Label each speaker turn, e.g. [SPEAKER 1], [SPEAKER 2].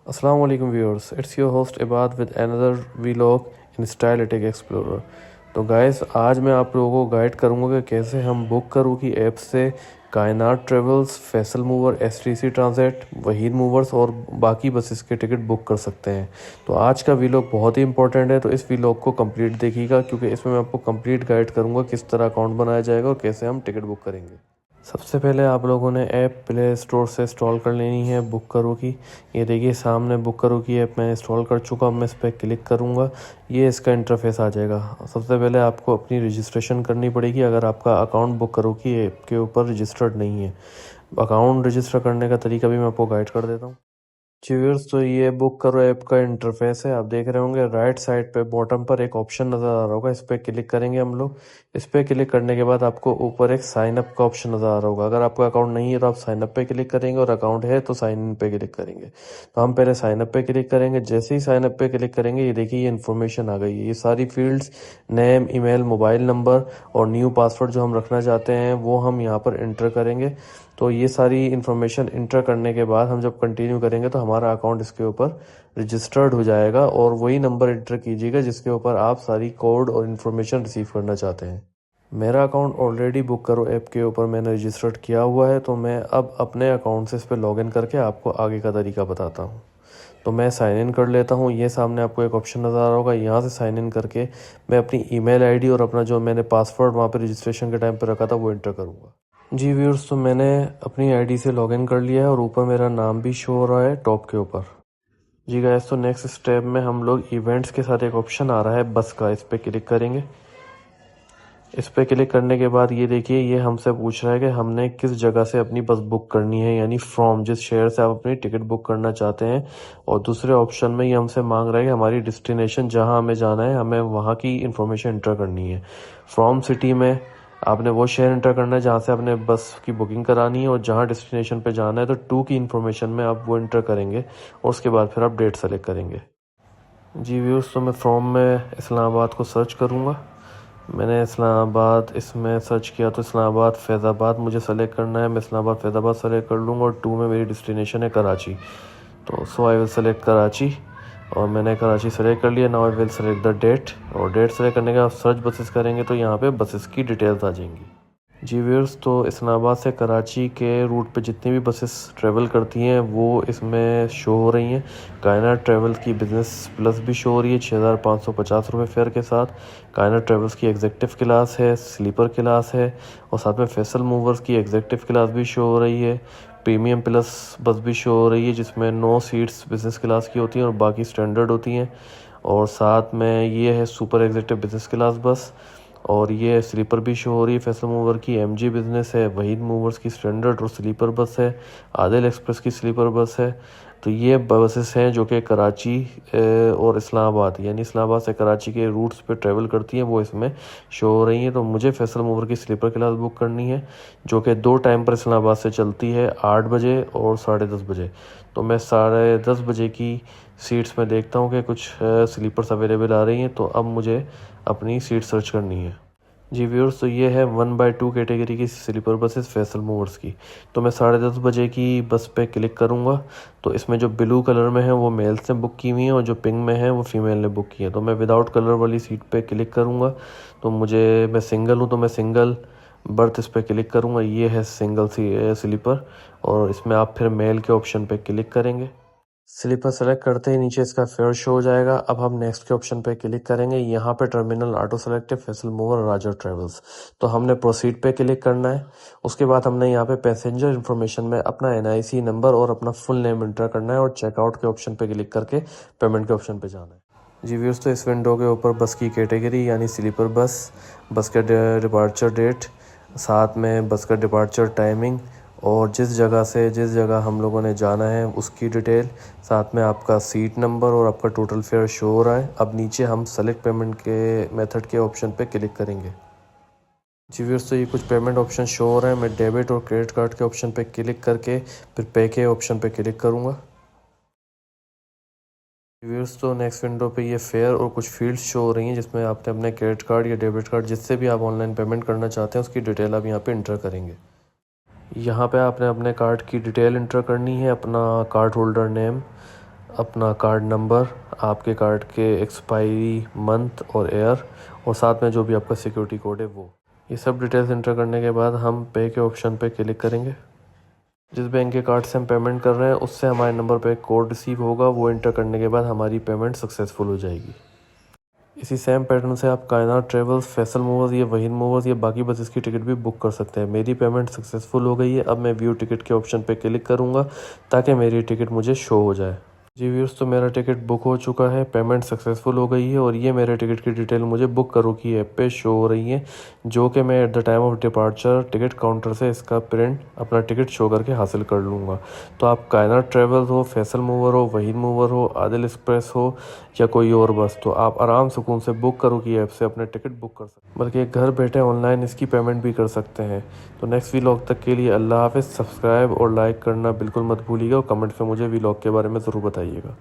[SPEAKER 1] Assalamu alaikum viewers, it's your host Ibad with another vlog in Styletic Explorer। तो guys आज मैं आप लोगों को गाइड करूंगा कि कैसे हम बुक करो की ऐप से Kainat travels, Faisal mover, STC transit, Waheed movers और बाकी बसेस के टिकट बुक कर सकते हैं। तो आज का वीलॉग बहुत ही इंपॉर्टेंट है, तो इस वीलॉग को कंप्लीट देखिएगा क्योंकि इसमें मैं आपको कंप्लीट गाइड करूंगा किस तरह अकाउंट बनाया जाएगा और कैसे हम टिकट बुक करेंगे। सबसे पहले आप लोगों ने ऐप प्ले स्टोर से इंस्टॉल कर लेनी है बुक करो की। ये देखिए सामने बुक करो की ऐप मैं इंस्टॉल कर चुका हूँ। मैं इस पर क्लिक करूँगा, ये इसका इंटरफेस आ जाएगा। सबसे पहले आपको अपनी रजिस्ट्रेशन करनी पड़ेगी अगर आपका अकाउंट बुक करो की ऐप के ऊपर रजिस्टर्ड नहीं है। अकाउंट रजिस्टर करने का तरीका भी मैं आपको गाइड कर देता हूँ। जी व्यूअर्स, तो ये बुक करो ऐप का इंटरफेस है। आप देख रहे होंगे राइट साइड पे बॉटम पर एक ऑप्शन नज़र आ रहा होगा, इस पर क्लिक करेंगे हम लोग। इस पर क्लिक करने के बाद आपको ऊपर एक साइन अप का ऑप्शन नज़र आ रहा होगा। अगर आपका अकाउंट नहीं है तो आप साइन अप पे क्लिक करेंगे और अकाउंट है तो साइन इन पे क्लिक करेंगे। तो हम पहले साइन अप पे क्लिक करेंगे। जैसे ही साइन अप पे क्लिक करेंगे ये देखिए ये इन्फॉर्मेशन आ गई है। ये सारी fields name, email, mobile number और न्यू पासवर्ड जो हम रखना चाहते हैं वो हम यहाँ पर इंटर करेंगे। तो ये सारी इन्फॉर्मेशन इंटर करने के बाद हम जब कंटिन्यू करेंगे तो हमारा अकाउंट इसके ऊपर रजिस्टर्ड हो जाएगा और वही नंबर इंटर कीजिएगा जिसके ऊपर आप सारी कोड और इन्फॉर्मेशन रिसीव करना चाहते हैं। मेरा अकाउंट ऑलरेडी बुक करो ऐप के ऊपर मैंने रजिस्टर्ड किया हुआ है, तो मैं अब अपने अकाउंट से इस पर लॉगिन करके आपको आगे का तरीका बताता हूँ। तो मैं साइन इन कर लेता हूँ। ये सामने आपको एक ऑप्शन नज़र आ रहा होगा, यहाँ से साइन इन करके मैं अपनी ईमेल आईडी और अपना जो मैंने पासवर्ड वहाँ पे रजिस्ट्रेशन के टाइम पे रखा था वो इंटर करूँगा। जी व्यूअर्स, तो मैंने अपनी आईडी से लॉगिन कर लिया है और ऊपर मेरा नाम भी शो हो रहा है टॉप के ऊपर। जी गाइस, तो नेक्स्ट स्टेप में हम लोग इवेंट्स के साथ एक ऑप्शन आ रहा है बस का, इस पर क्लिक करेंगे। इस पर क्लिक करने के बाद ये देखिए ये हमसे पूछ रहा है कि हमने किस जगह से अपनी बस बुक करनी है, यानी फ्रॉम, जिस शहर से आप अपनी टिकट बुक करना चाहते हैं। और दूसरे ऑप्शन में ये हमसे मांग रहा है कि हमारी डेस्टिनेशन जहां हमें जाना है हमें वहां की इन्फॉर्मेशन इंटर करनी है। फ्रॉम सिटी में आपने वो शहर इंटर करना है जहाँ से आपने बस की बुकिंग करानी है, और जहाँ डेस्टिनेशन पे जाना है तो टू की इन्फॉर्मेशन में आप वो इंटर करेंगे और उसके बाद फिर आप डेट सेलेक्ट करेंगे। जी व्यूअर्स, तो मैं फ्रॉम में इस्लामाबाद को सर्च करूँगा। मैंने इस्लामाबाद इसमें सर्च किया तो इस्लामाबाद फैज़ाबाद मुझे सेलेक्ट करना है। मैं इस्लामाबाद फैज़ाबाद सेलेक्ट कर लूँगा और टू में मेरी डेस्टिनेशन है कराची। तो so I will select Karachi और मैंने कराची सेलेक्ट कर लिया। Now I will select the date, और डेट सेलेक्ट करने के बाद सर्च बसेस करेंगे तो यहाँ पे बसेस की डिटेल्स आ जाएंगी। जी व्यूअर्स, तो इस्लामाबाद से कराची के रूट पे जितनी भी बसेस ट्रैवल करती हैं वो इसमें शो हो रही हैं। कायनात ट्रैवल्स की बिज़नेस प्लस भी शो हो रही है 6,550 रुपये फेयर के साथ। कायनात ट्रैवल्स की एग्जेक्टिव क्लास है, स्लीपर क्लास है, और साथ में फैसल मूवर्स की एग्जेक्टिव क्लास भी शो हो रही है। प्रीमियम प्लस बस भी शो हो रही है जिसमें 9 सीट्स बिज़नेस क्लास की होती हैं और बाकी स्टैंडर्ड होती हैं। और साथ में ये है सुपर एग्जेक्टिव बिज़नेस क्लास बस, और ये स्लीपर भी शो हो रही है। फैसल मूवर की एमजी बिज़नेस है, वहीद मूवर्स की स्टैंडर्ड और स्लीपर बस है, आदिल एक्सप्रेस की स्लीपर बस है। तो ये बसेस हैं जो कि कराची और इस्लामाबाद, यानी इस्लामाबाद से कराची के रूट्स पे ट्रैवल करती हैं, वो इसमें शो हो रही हैं। तो मुझे फैसल मूवर की स्लीपर क्लास बुक करनी है जो कि 2 टाइम पर इस्लामाबाद से चलती है, 8 बजे और 10:30 बजे। तो मैं 10:30 बजे की सीट्स में देखता हूँ कि कुछ स्लीपर्स अवेलेबल आ रही हैं, तो अब मुझे अपनी सीट सर्च करनी है। जी व्यूअर्स, तो ये है 1/2 कैटेगरी की स्लीपर बसेस फैसल मूवर्स की। तो मैं 10:30 बजे की बस पे क्लिक करूँगा। तो इसमें जो ब्लू कलर में है वो मेल से बुक की हुई है और जो पिंक में है वो फीमेल ने बुक की है। तो मैं विदाउट कलर वाली सीट पे क्लिक करूँगा। तो मैं सिंगल हूँ तो मैं सिंगल बर्थ इस पर क्लिक करूँगा। ये है सिंगल स्लीपर, और इसमें आप फिर मेल के ऑप्शन पे क्लिक करेंगे। स्लीपर सेलेक्ट करते ही नीचे इसका फेयर शो हो जाएगा। अब हम नेक्स्ट के ऑप्शन पे क्लिक करेंगे। यहाँ पे टर्मिनल ऑटो सेलेक्ट है, फैसल मूवर और राजा ट्रेवल्स। तो हमने प्रोसीड पे क्लिक करना है। उसके बाद हमने यहाँ पे पैसेंजर इन्फॉर्मेशन में अपना एनआईसी नंबर और अपना फुल नेम एंटर करना है और चेकआउट के ऑप्शन पे क्लिक करके पेमेंट के ऑप्शन पे जाना है। जी व्यूअर्स, तो इस विंडो के ऊपर बस की कैटेगरी यानी स्लीपर बस, बस का डिपार्चर डेट, साथ में बस का डिपार्चर टाइमिंग और जिस जगह हम लोगों ने जाना है उसकी डिटेल, साथ में आपका सीट नंबर और आपका टोटल फेयर शो हो रहा है। अब नीचे हम सेलेक्ट पेमेंट के मेथड के ऑप्शन पे क्लिक करेंगे। जी व्यूअर्स, तो ये कुछ पेमेंट ऑप्शन शो हो रहे हैं। मैं डेबिट और क्रेडिट कार्ड के ऑप्शन पे क्लिक करके फिर पे के ऑप्शन पे क्लिक करूँगा। व्यूअर्स, तो नेक्स्ट विंडो पे ये फेयर और कुछ फील्ड्स शो हो रही हैं जिसमें आपने अपने क्रेडिट कार्ड या डेबिट कार्ड जिससे भी आप ऑनलाइन पेमेंट करना चाहते हैं उसकी डिटेल आप यहाँ पे इंटर करेंगे। यहाँ पे आपने अपने कार्ड की डिटेल इंटर करनी है, अपना कार्ड होल्डर नेम, अपना कार्ड नंबर, आपके कार्ड के एक्सपायरी मंथ और ईयर, और साथ में जो भी आपका सिक्योरिटी कोड है वो। ये सब डिटेल्स इंटर करने के बाद हम पे के ऑप्शन पे क्लिक करेंगे। जिस बैंक के कार्ड से हम पेमेंट कर रहे हैं उससे हमारे नंबर पे एक कोड रिसीव होगा, वो इंटर करने के बाद हमारी पेमेंट सक्सेसफुल हो जाएगी। इसी सेम पैटर्न से आप कायनात ट्रेवल्स, फैसल मूवर्स या वहीद मूवर्स या बाकी बसेस की टिकट भी बुक कर सकते हैं। मेरी पेमेंट सक्सेसफुल हो गई है। अब मैं व्यू टिकट के ऑप्शन पे क्लिक करूँगा ताकि मेरी टिकट मुझे शो हो जाए। जी व्यूअर्स, तो मेरा टिकट बुक हो चुका है, पेमेंट सक्सेसफुल हो गई है और ये मेरे टिकट की डिटेल मुझे बुक करो की ऐप पे शो हो रही है, जो कि मैं at the time of departure ticket counter से इसका प्रिंट अपना टिकट शो करके हासिल कर लूँगा। तो आप कायनात ट्रेवल्स हो, फैसल मूवर हो, वहीद मूवर हो, आदिल एक्सप्रेस हो या कोई और बस, तो आप आराम सुकून से बुक करो की ऐप से अपने टिकट बुक कर सकते हैं, बल्कि घर बैठे ऑनलाइन इसकी पेमेंट भी कर सकते हैं। तो नेक्स्ट व्लॉग तक के लिए अल्लाह हाफ़िज़। सब्सक्राइब और लाइक करना बिल्कुल मत भूलिएगा और कमेंट्स में मुझे व्लॉग के बारे में ज़रूर बताइएगा।